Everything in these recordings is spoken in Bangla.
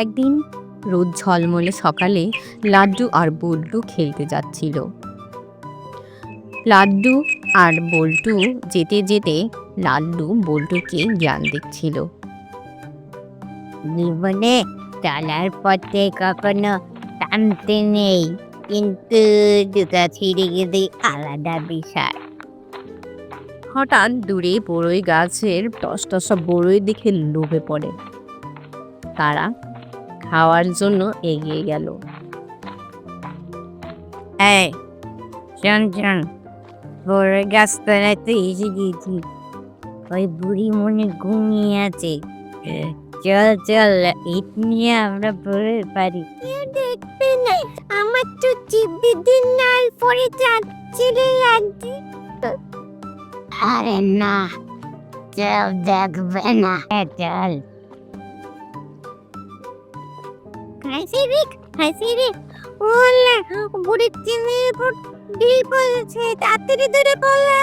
একদিন রোদ ঝলমলে সকালে লাড্ডু আর বল্টু খেলতে যাচ্ছিল। লাড্ডু আর বল্টু যেতে যেতে লাড্ডু বল্টুকে জ্ঞান দিচ্ছিল। জীবনে চলার পথে কখনো টানতে নেই, কিন্তু জুতা ছিঁড়ে গেলে আলাদা বিষয়। হঠাৎ দূরে বড়ই গাছের টসটসা বড়ই দেখে লোভে পড়ে। তারা খাওয়ার জন্য এগিয়ে গেল। এই শোন শোন, বড় গাছতলাতে এসে গেছি। ওই বুড়ি মনে ঘুমিয়ে আছে। চল চল, ইট নিয়ে আমরা পড়ে পারি। দেখবে না, আমার তো চিবিদিন নাল পড়ে যাচ্ছিল লাগছে। আরে না, চল দেখবে না, চল। হাসি রে ওলা, বুড়ির চিনি ডিল পড়েছে, তাড়াতাড়ি ধরে পড়া।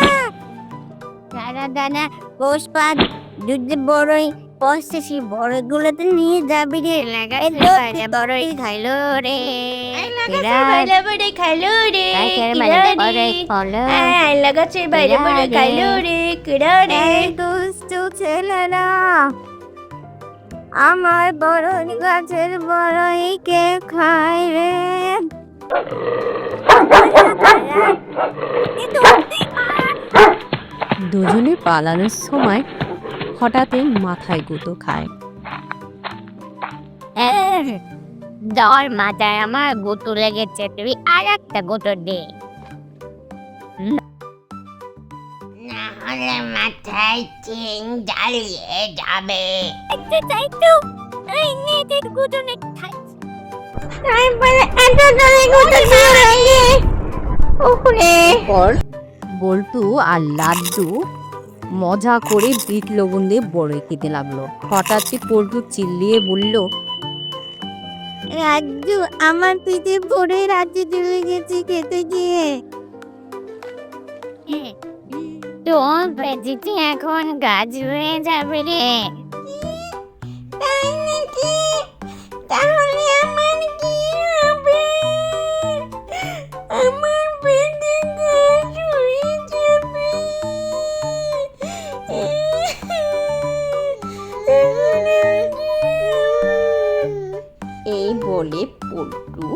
দানা দানা পোষপাত দুধ বড়ই পড়ছে, সেই বড়গুলোতে নিয়ে যাবি রে। বড়ই খাইলো রে, খাইলো রে, লাগাচ্ছে বাইরে বাইরে খাইলো রে, কিরা রে। দুষ্টু ছেলেরা, আমার বড়ই গাছের বড়ই কে খায় রে? দুজনে পালানোর সময় হঠাৎই মাথায় গুঁতো খায়। দর মাথায় আমার গুঁতো লেগেছে, তুই আর একটা গুঁতো দে। না হলে মাথায় চিং জ্বালিয়ে যাবে। তাই তো, এই নেটের গুঁতো নে খাই। তারপরে এত জোরে গুঁতো খাওয়ালে ওরে। পর বল্টু আর লাড্ডু মজা করে বিট লবণ দিয়ে বড়ই খেতে লাগলো। হঠাৎই পল্টু চিল্লিয়ে বলল, রাজু, আমার পিঠে পড়ে রাজ্যে চলে গেছি খেতে গিয়ে। তোর পেটিতে এখন গাছ হয়ে যাবে রে। তাই নাকি? তাহলে আমার কি হবে? আমার পেটে গাছ হয়ে যাবে। এই বলে পল্টু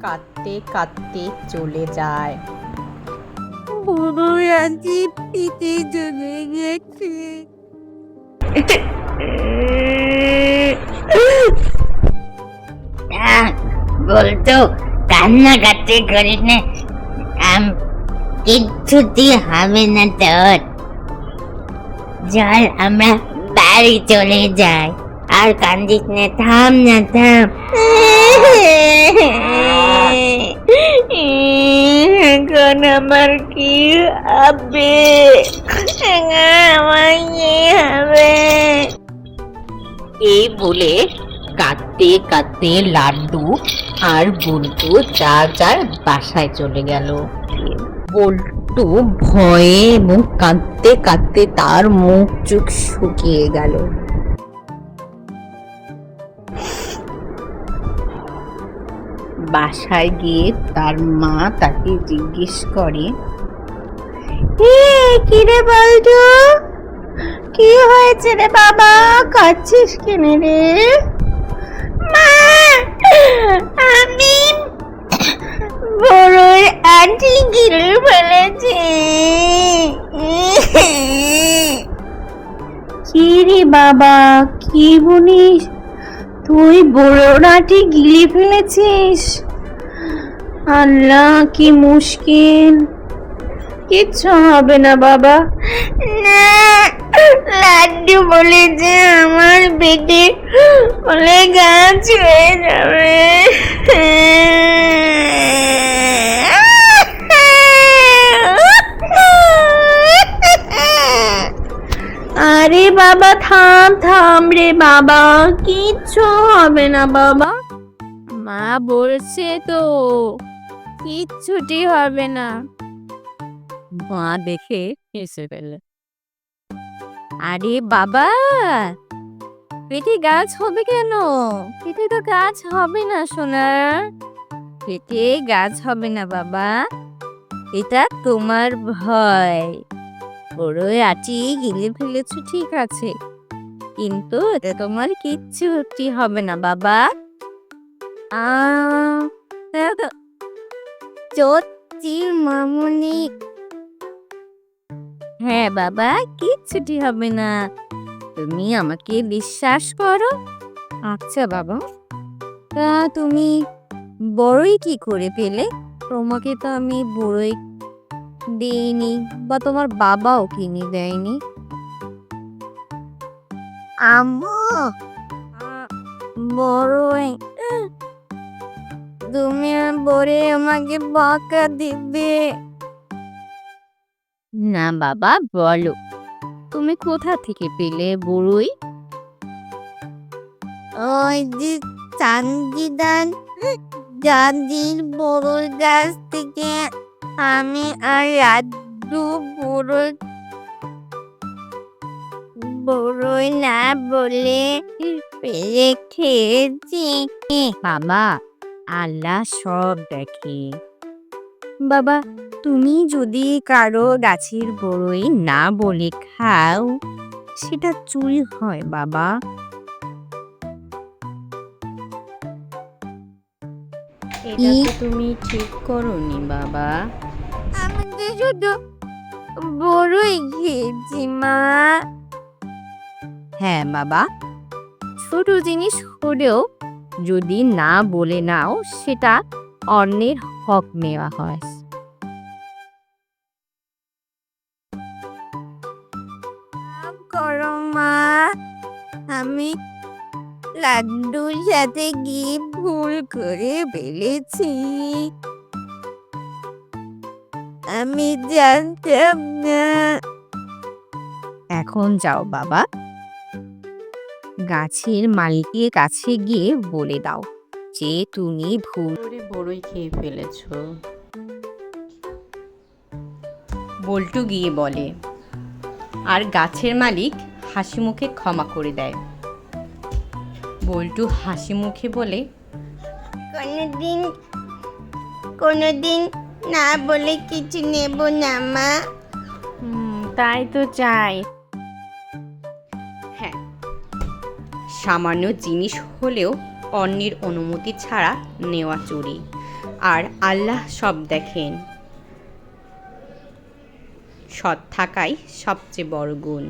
কাঁদতে কাঁদতে চলে যায়। বুড়ো রাজি পিঠে চলে গেছে। বলতো কান্নাকাটি করিস না, কিচ্ছুটি হবে না তোর। চল আমরা বাড়ি চলে যাই। আর কান্দিস না, থাম না, থাম। এখন আমার কি হবে? আমার কি হবে? এই বলে কাঁদতে কাঁদতে লাড্ডু আর বল্টু যার যার বাসায় চলে গেল। বল্টু ভয়ে এবং কাঁদতে কাঁদতে তার মুখ চোখ শুকিয়ে গেল। বাসায় গিয়ে তার মা তাকে জিজ্ঞেস করে, কি রে বলতো, কি হয়েছে রে বাবা, কাঁদছিস কেন রে? মা, আমি বড়ই আঁটি গিলে ফেলেছি। কি রে বাবা, কি বলিস? তুই বড় আঁটি গিলে ফেলেছিস? আল্লাহ, কি মুশকিল। কিচ্ছু হবে না বাবা। না, লাড্ডু বলেছে আমার পেটে বলে গাছ হয়ে যাবে। আরে বাবা, থাম থাম রে বাবা, কিচ্ছু হবে না বাবা। মা বলছে তো, কিচ্ছুটি হবে না। মা দেখে হেসে ফেলে। আরে বাবা, পেটে গাছ হবে কেন? পেটে তো গাছ হবে না সোনা, পেটে গাছ হবে না বাবা, এটা তোমার ভয়। বড়ই আটি গিলে ফেলেছো ঠিক আছে, কিন্তু এটা তোমার কিচ্ছুটি হবে না বাবা। সত্যি মামুনি, হ্যাঁ বাবা, কিচ্ছুটি হবে না, তুমি আমাকে বিশ্বাস করো। আচ্ছা বাবা, তা তুমি বড়ই কি করে পেলে? তোমাকে তো আমি বড়ই দেইনি, বা তোমার বাবাও কিনে দেয়নি। আম্মু, বড়ই, তুমি বড়ে আমাকে বকা দিবে না। বাবা বলো, তুমি কোথা থেকে পেলে বড়ই? ওই যে চান্দিদান দাদির বড়ই গাছ থেকে আমি আর রাজু বড়ই বড়ই না বলে পেরে খেয়েছি। বাবা, আল্লাহ সব দেখে। বাবা, তুমি যদি কারো গাছের বড়ই না বলে খাও, সেটা চুরি হয় বাবা। এটা তো তুমি ঠিক করোনি বাবা। আমি তো শুধু বড়ই খেয়েছি মা। হ্যাঁ বাবা, ছোট জিনিস হলেও যদি না বলে নাও, সেটা অন্যের হক নেওয়া হয়। করো মা, আমি লাড্ডুর সাথে গিয়ে ভুল করে ফেলেছি, আমি জানতাম না। এখন যাও বাবা, গাছের মালিকের কাছে গিয়ে বলে দাও যে তুমি ভুল করে বড়ই খেয়ে ফেলেছো। বল্টু গিয়ে বলে, আর গাছের মালিক হাসি মুখে ক্ষমা করে দেয়। বল্টু হাসি মুখে বলে, কোনোদিন না বলে কিছু নেব না মা। তাই তো চাই। হ্যাঁ, সামান্য জিনিস হলেও অন্যের অনুমতি ছাড়া নেওয়া চুরি, আর আল্লাহ সব দেখেন। সৎ থাকাই সবচেয়ে বড় গুণ।